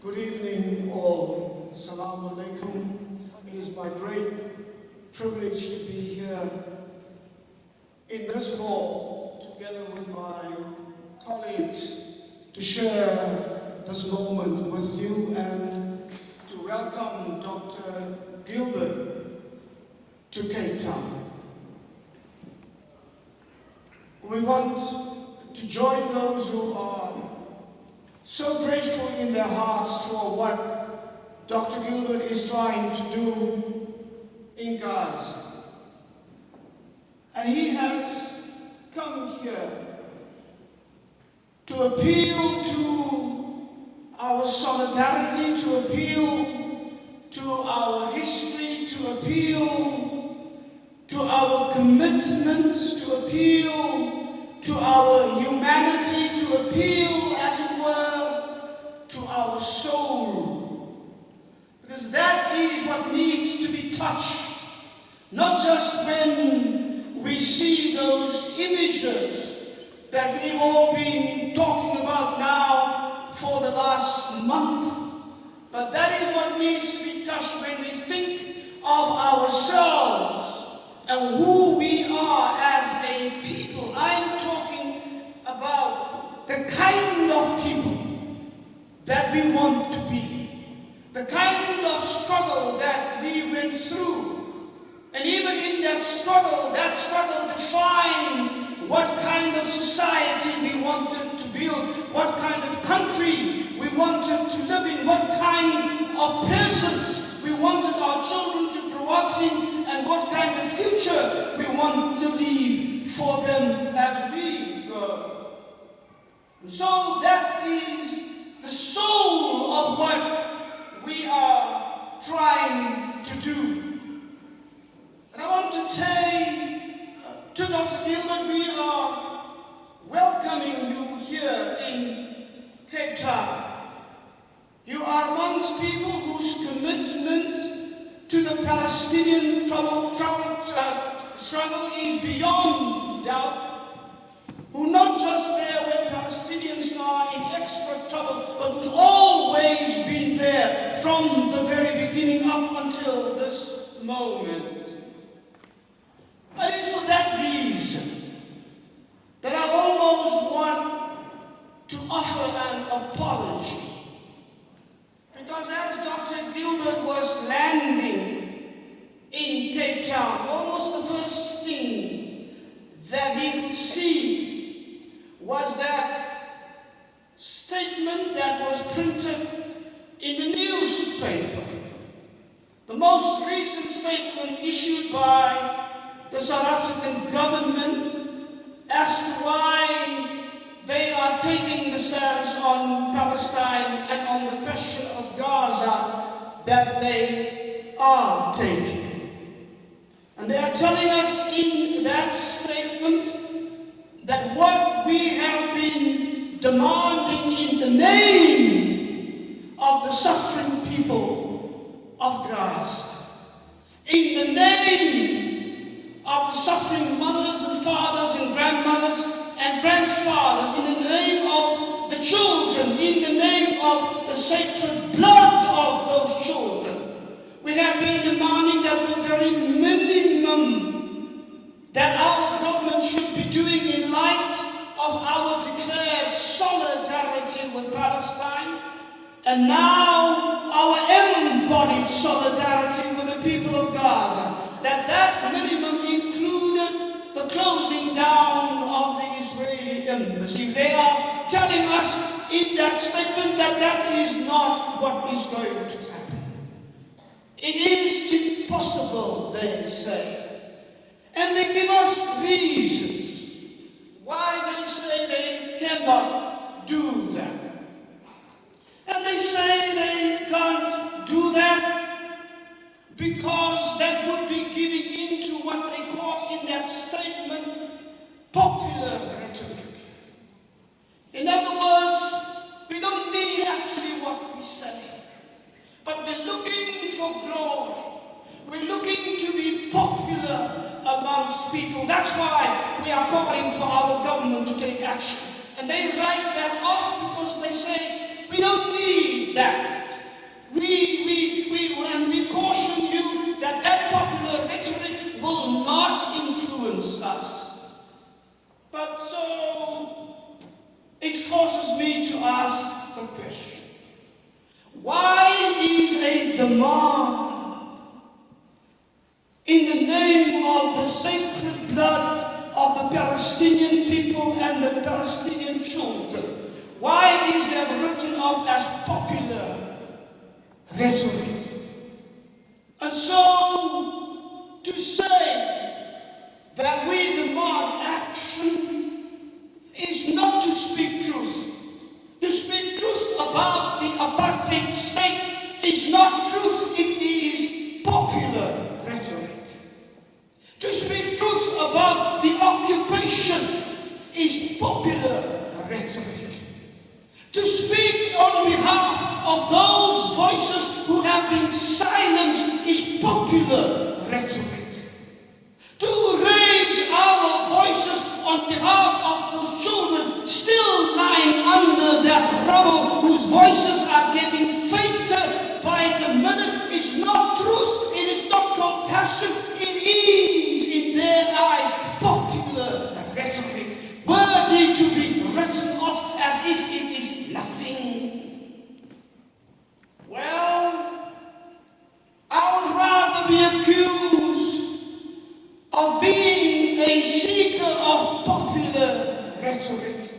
Good evening, all. Assalamu alaikum. It is my great privilege to be here in this hall together with my colleagues to share this moment with you and to welcome Dr. Gilbert to Cape Town. We want to join those who are so grateful in their hearts for what Dr. Gilbert is trying to do in Gaza. And he has come here to appeal to our solidarity, to appeal to our history, to appeal to our commitment, to appeal to our humanity, to appeal, as it were, to our soul. Because that is what needs to be touched, not just when we see those images that we've all been talking about now for the last month, but that is what needs to be touched when we think of ourselves and who we are as a people. I'm talking about the kind of people that we want to be, the kind of struggle that we went through. And even in that struggle defined what kind of society we wanted to build, what kind of country we wanted to live in, what kind of persons we wanted our children to grow up in, and what kind of future we want to leave for them as we go. And so that is the soul of what we are trying to do. And I want to say to Dr. Gilbert, we are welcoming you here in Cape Town. You are amongst people whose commitment to the Palestinian struggle is beyond doubt, who not just there when Palestinians are in extra trouble, but who's always been there from the very beginning up until this moment. And it's for that reason that I almost want to offer an apology. Because as Dr. Gilbert was landing in Cape Town, almost the first thing that he could see was that statement that was printed in the newspaper. The most recent statement issued by the South African government as to why they are taking the stance on Palestine and on the question of Gaza that they are taking. And they are telling us in that statement that what we have been demanding in the name of the suffering people of Gaza, in the name of the suffering mothers and fathers and grandmothers and grandfathers, in the name of the children, in the name of the sacred blood of those children. We have been demanding that the very minimum that our government should be doing in light of our declared solidarity with Palestine, and now our embodied solidarity with the people of Gaza, that minimum included the closing down of the Israeli embassy. They are telling us in that statement that that is not what is going to happen. It is impossible, they say. And they give us reasons why they say they cannot do that. And they say they can't do that because that would be giving into what they call in that statement popular rhetoric. In other words, we don't mean actually what we say, but we're looking for glory. We're looking to be popular amongst people. That's why we are calling for our government to take action. And they write that off because they say we don't need that. And we caution you that that popular rhetoric will not influence us. But so, it forces me to ask the question, why is a demand in the name of the sacred blood of the Palestinian people and the Palestinian children, why is that written off as popular rhetoric? And so, to say that we demand action is not to speak truth. To speak truth about the apartheid state is not truth, it is popular rhetoric. To speak truth about the occupation is popular rhetoric. To speak on behalf of those voices who have been silenced is popular rhetoric. To raise our voices on behalf of those children still lying under that rubble, whose voices are getting fainter by the minute, is not truth, it is not compassion, it is in their eyes popular rhetoric, worthy to be written off as if it is nothing. Well, I would rather be accused of being a seeker of popular rhetoric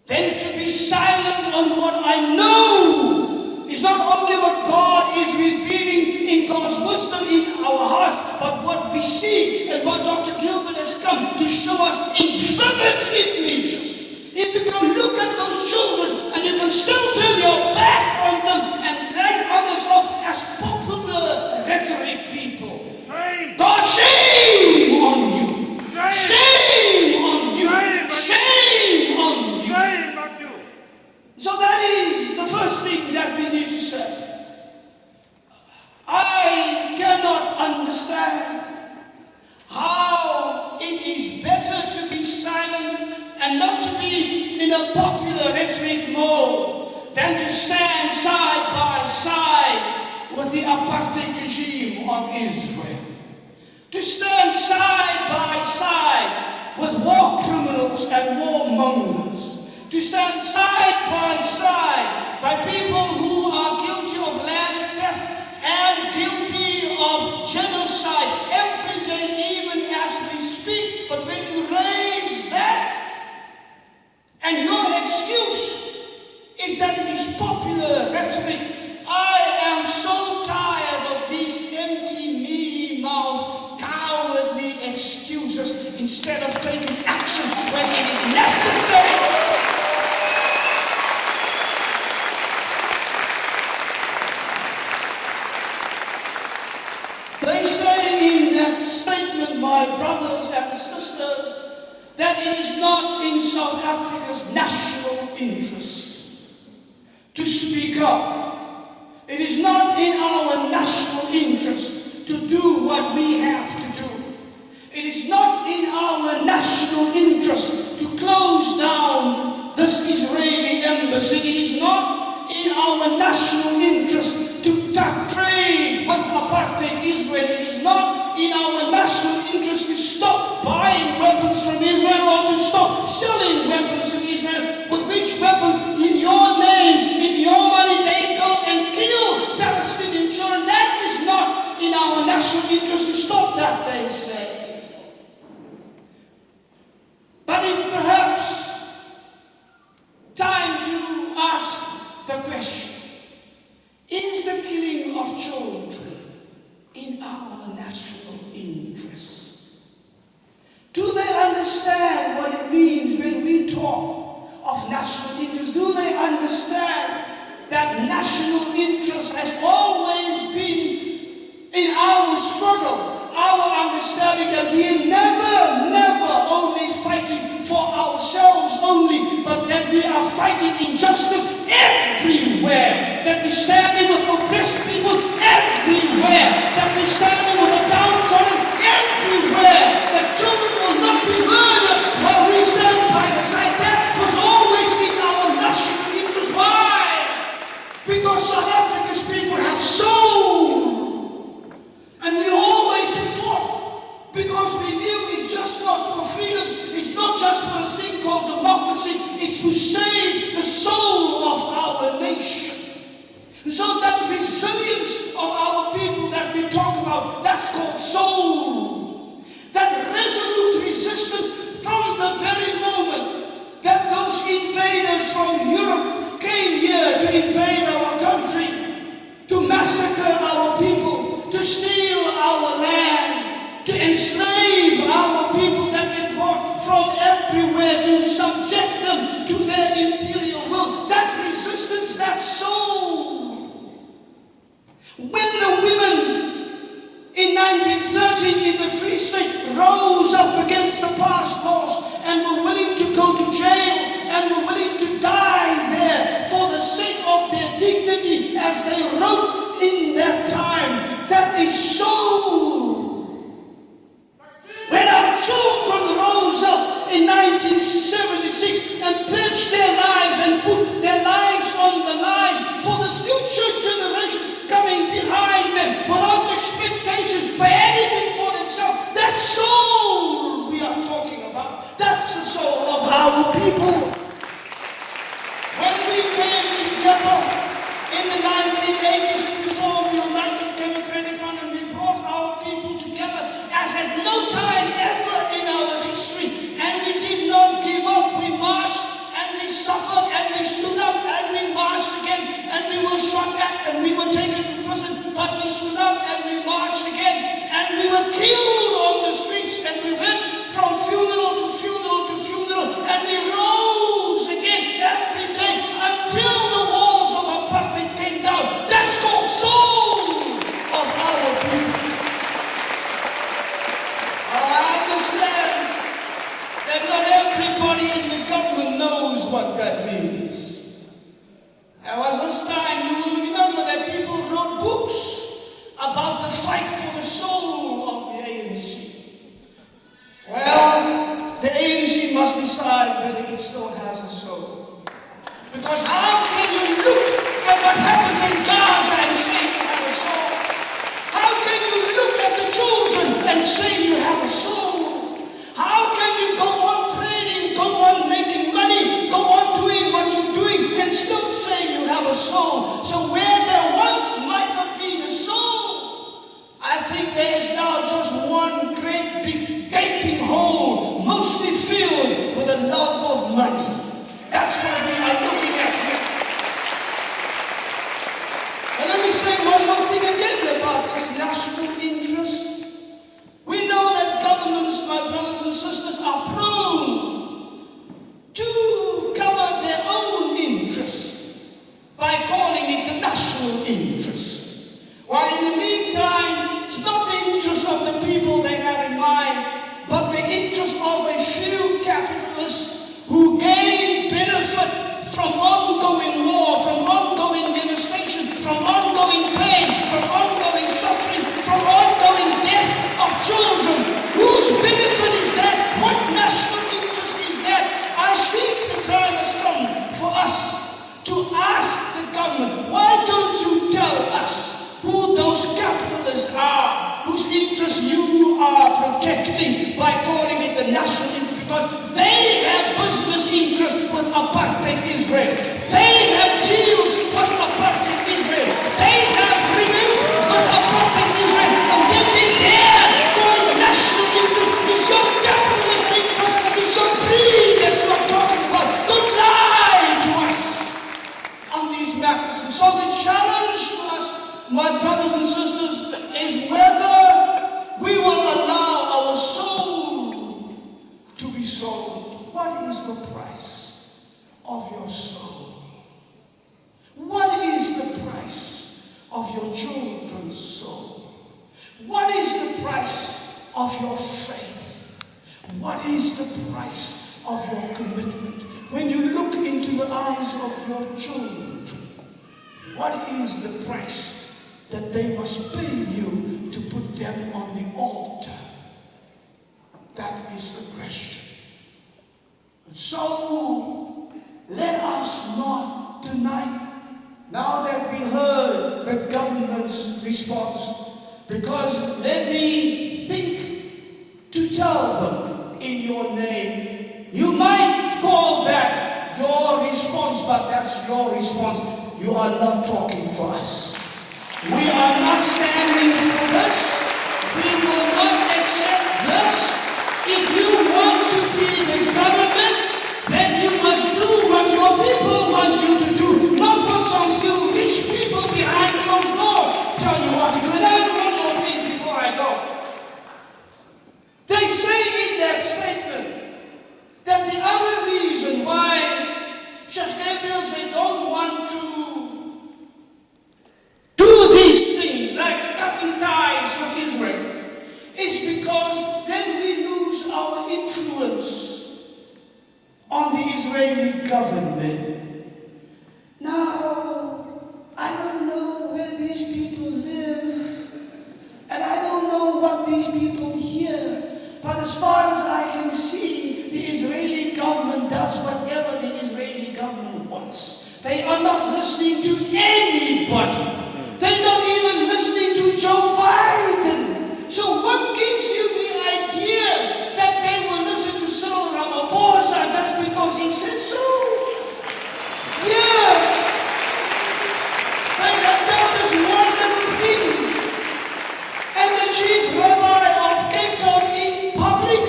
than to be silent on what I know is not only what God is revealing in God's wisdom in our hearts, but what we see and what Dr. Gilbert has come to show us in vivid images. If you can look at those children and you can still turn your back on them and drag others off as popular rhetoric people, God, shame on you! Shame on you! Shame on you! Shame on you! So that is the first thing that we need to say. I cannot understand how it is better to be silent and not to be in a popular rhetoric mode than to stand side by side with the apartheid regime of Israel. To stand side by side with war criminals and warmongers. To stand side by side by people who are guilty of land theft and guilty of genocide every day, even as we speak. But when you raise that, and your excuse is that it is popular rhetoric, I am so tired of these empty, mealy-mouthed, cowardly excuses instead of taking action when it is necessary. They say in that statement, my brothers and sisters, that it is not in South Africa's national interest to speak up. It is not in our national interest to do what we have to do. It is not in our national interest to close down this Israeli embassy. It is not in our national interest to trade with apartheid Israel. It is not in our national interest to stop buying weapons from Israel or to stop selling weapons to Israel. But which weapons, in your name, in your money, they go and kill Palestinian children. That is not in our national interest to stop that, they say. But it's perhaps time to ask the question, is the killing of children in our national interest? Do they understand what it means when we talk of national interest? Do they understand that national interest has always been in our struggle, our understanding that we are never only fighting for ourselves only, but that we are fighting injustice everywhere, that we're standing with oppressed people everywhere, that we're standing with the downtrodden everywhere, that children will not be murdered while we stand by the side. That was always in our national interest. Why? to save the soul of our nation. So that resilience of our people that we talk about, that's called soul. That resolute resistance from the very moment that those invaders from Europe came here to invade our country, to massacre our people, to steal our land, to enslave our people that they brought from everywhere, to subject them to their imperial will. That resistance, that soul. When the women in 1913 in the Free State rose up against the past laws and were willing to go to jail and were willing to die there for the sake of their dignity, as they wrote in that time, that is soul. When our children rose up in 1976 and pledged their lives and put their lives on the line for the future generations coming behind them without expectation for anything for themselves, that soul we are talking about, that's the soul of our people. When we came together in the 1980s and we formed the United Democratic Front, and we brought our people together as at no time ever in our history, and we did not give up. We marched and we suffered and we stood up and we marched again, and we were shot at and we were taken to prison, but we stood up and we marched again, and we were killed on the streets, and we went from funeral to funeral to funeral, and we rose again every day until the walls of apartheid came down. That's called soul of our people. I understand that not everybody in the government knows what that means. There was this time, you will remember, that people wrote books about the fight for the soul of the ANC. Well, the ANC must decide whether it still has a soul. Because how can you look at what happens in Gaza and say you have a soul? How can you look at the children and say you have a soul? How can you go on trading, go on making money, go on doing what you're doing and still say you have a soul? So where there once might have been a soul, I think there is now just one great big gaping hole, mostly filled with the love of money. That's what we are looking at here. And let me say one more thing again about this national interest. We know that governments, my brothers and sisters, are prone to cover their own interests by calling it the national interest. While in the meantime, it's not the interest of the people they have in mind, but the interest of a few capitalists who gain benefit from ongoing war, from ongoing devastation, from ongoing pain, from ongoing suffering, from ongoing death of children. Whose benefit is that? What national interest is that? I think the time has come for us to ask the government, why don't you tell us who those capitalists are, whose interests you are protecting by calling it the national interest? Because they have business interests with apartheid Israel. They have deals with apartheid Israel. They have reviews with apartheid Israel. And then they dare call it national interest. It's your capitalist interest. It's your greed that you are talking about. Don't lie to us on these matters. And so the challenge to us, my brothers and sisters, is whether we will allow our soul to be sold. What is the price of your soul? What is the price of your children's soul? What is the price of your faith? What is the price of your commitment? When you look into the eyes of your children, what is the price that they must pay you to put them on the altar? That is the question. So let us not tonight, now that we heard the government's response, because let me think to tell them in your name, you might call that your but that's your response. You are not talking for us. We are not standing for this. We will not accept this. If you want to be the government, then you must do what your people want you to do, not what some few rich people behind closed doors tell you what to do. And I have one more thing before I go. They say in that statement that the other reason why Sheikh Gabriel they don't want to do these things like cutting ties with Israel is because then we lose our influence on the Israeli government. Now, I don't know where these people live, and I don't know what these people hear, but as far as I can see, the Israeli government does whatever the Israeli government wants. They are not listening to anybody. They're not even listening to Joe Biden. So what gives you the idea that they will listen to Cyril Ramaphosa just because he says so? Yeah. They have done this one little thing. And the chief rabbi of Cape Town in public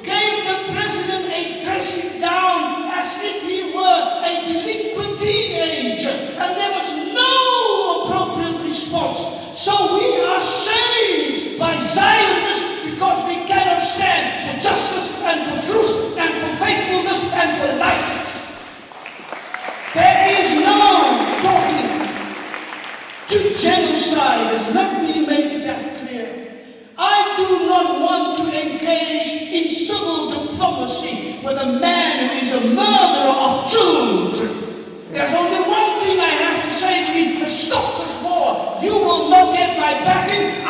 gave the president a dressing down as if he were a delinquent teenager. And there was no appropriate response. So we are shamed by Zionists because we cannot stand for justice and for truth and for faithfulness and for life. There is no talking to genociders. Let me make that clear. I do not want to engage in civil diplomacy with a man who is a murderer of children. There's only one thing I have to say to him: stop this war. You will not get my backing.